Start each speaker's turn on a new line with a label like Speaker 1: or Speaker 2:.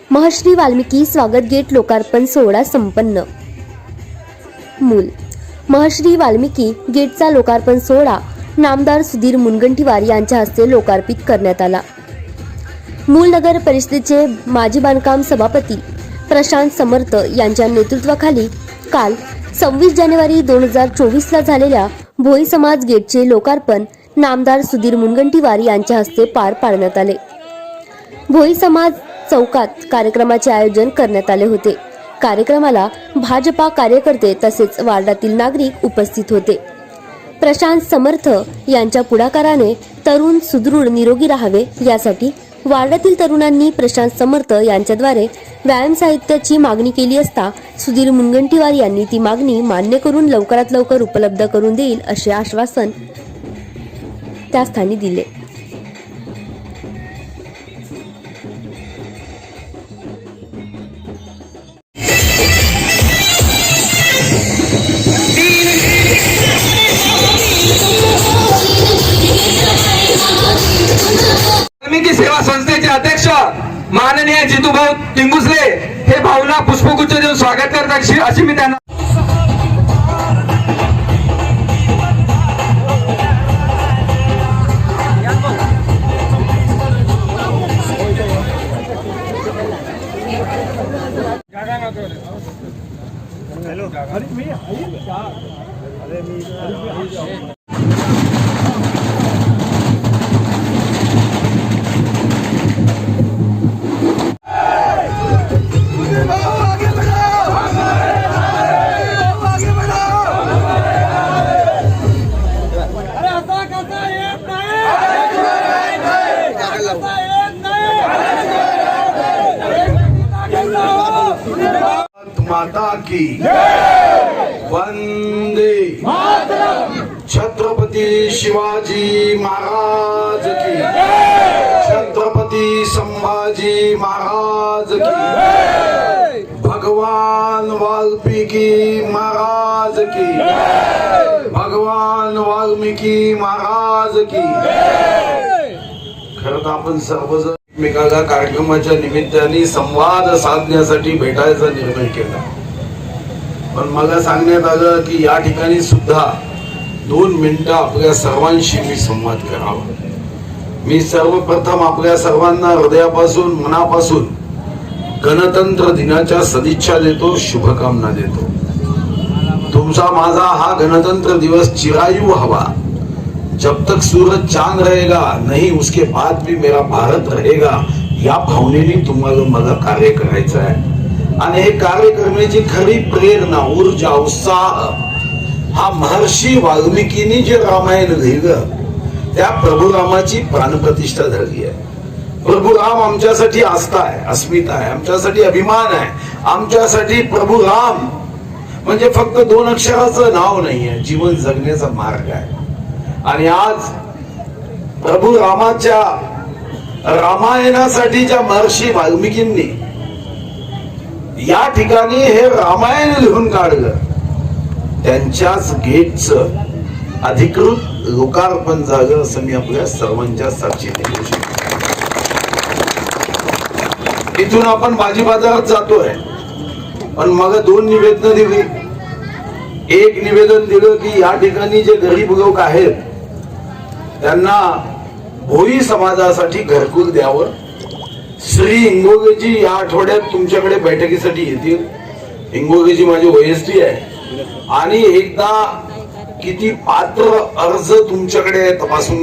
Speaker 1: महर्षी वाल्मिकी स्वागत गेट लोकार्पण सोहळा संपन्न। मूल महर्षी वाल्मिकी गेटचा लोकार्पण सोहळा नामदार सुधीर मुनगंटीवार यांच्या हस्ते लोकार्पित करण्यात आला। मूल नगर परिषदेचे माजी बांधकाम सभापती प्रशांत समर्थ यांच्या नेतृत्वाखाली काल 26 जानेवारी 2024 ला झालेल्या भोई समाज गेटचे लोकार्पण नामदार सुधीर मुनगंटीवार यांच्या हस्ते पार पाडण्यात आले। भोई समाज चौकात कार्यक्रमाचे आयोजन करण्यात आले होते। कार्यक्रमाला भाजपा कार्यकर्ते तसेच वार्डातील नागरिक उपस्थित होते। प्रशांत समर्थ यांच्या पुढाकाराने तरुण सुदृढ निरोगी राहावे यासाठी वार्डातील तरुणांनी प्रशांत समर्थ यांच्याद्वारे व्यायाम साहित्याची मागणी केली असता सुधीर मुनगंटीवार यांनी ती मागणी मान्य करून लवकरात लवकर उपलब्ध करून देईल असे आश्वासन त्या स्थानी दिले।
Speaker 2: वाल्मिकी सेवा संस्थेचे अध्यक्ष माननीय जितूभाऊ टिंगुसले हे भाऊला पुष्पगुच्छ देऊन स्वागत करतात अशी मी त्यांना
Speaker 3: माता की वंदे छत्रपति शिवाजी महाराज की, छत्रपति संभाजी महाराज की, भगवान वाल्मीकि महाराज की, भगवान वाल्मीकि महाराज की। खरं तर आपण सर्वजण एकमेकांच्या कार्यक्रमाच्या निमित्ताने संवाद साधण्यासाठी भेटायचा निर्णय केला, पण मला सांगण्यात आलं की या ठिकाणी सुद्धा 2 मिनिटं आपल्या सर्वांशी मी संवाद करावा। मी सर्वप्रथम आपल्या सर्वांना हृदयापासून मनापासून गणतंत्र दिनाच्या सदिच्छा देतो, शुभकामना देतो। तुमचा माझा हा गणतंत्र दिवस चिरायू हवा। जब तक सूरज चांद रहेगा नहीं उसके बाद भी मेरा भारत रहेगा या भावनेने तुम्हाला मला कार्य करायचं आहे। आणि हे कार्य करण्याची खरी प्रेरणा, ऊर्जा, उत्साह हा महर्षी वाल्मिकींनी जे रामायण लिहिलं त्या प्रभू रामाची प्राणप्रतिष्ठा झाली आहे। प्रभू राम आमच्यासाठी आस्था आहे, अस्मिता आहे, आमच्यासाठी अभिमान आहे। आमच्यासाठी प्रभू राम म्हणजे फक्त 2 अक्षराचं नाव नाहीये, जीवन जगण्याचा मार्ग आहे। आणि आज प्रभू रामाच्या रामायणासाठी ज्या महर्षी वाल्मिकींनी या ठिकाणी हे रामायण लिहून काढलं त्यांच्याच गेटचं अधिकृत लोकार्पण झालं असं मी आपल्या सर्वांच्या साक्षीने बोलू शकतो। इथून आपण भाजी बाजारात जातोय, पण मला 2 निवेदन दिली। एक निवेदन दिलं की या ठिकाणी जे गरीब लोक आहेत त्यांना भोई समाजासाठी घरकुल द्यावं। श्री इंगोगेजी या आठवड्यात तुमच्याकडे बैठकीसाठी येतील। इंगोगेजी माझी ओएसडी आहे आणि एकदा किती पात्र अर्ज तुमच्याकडे तपासून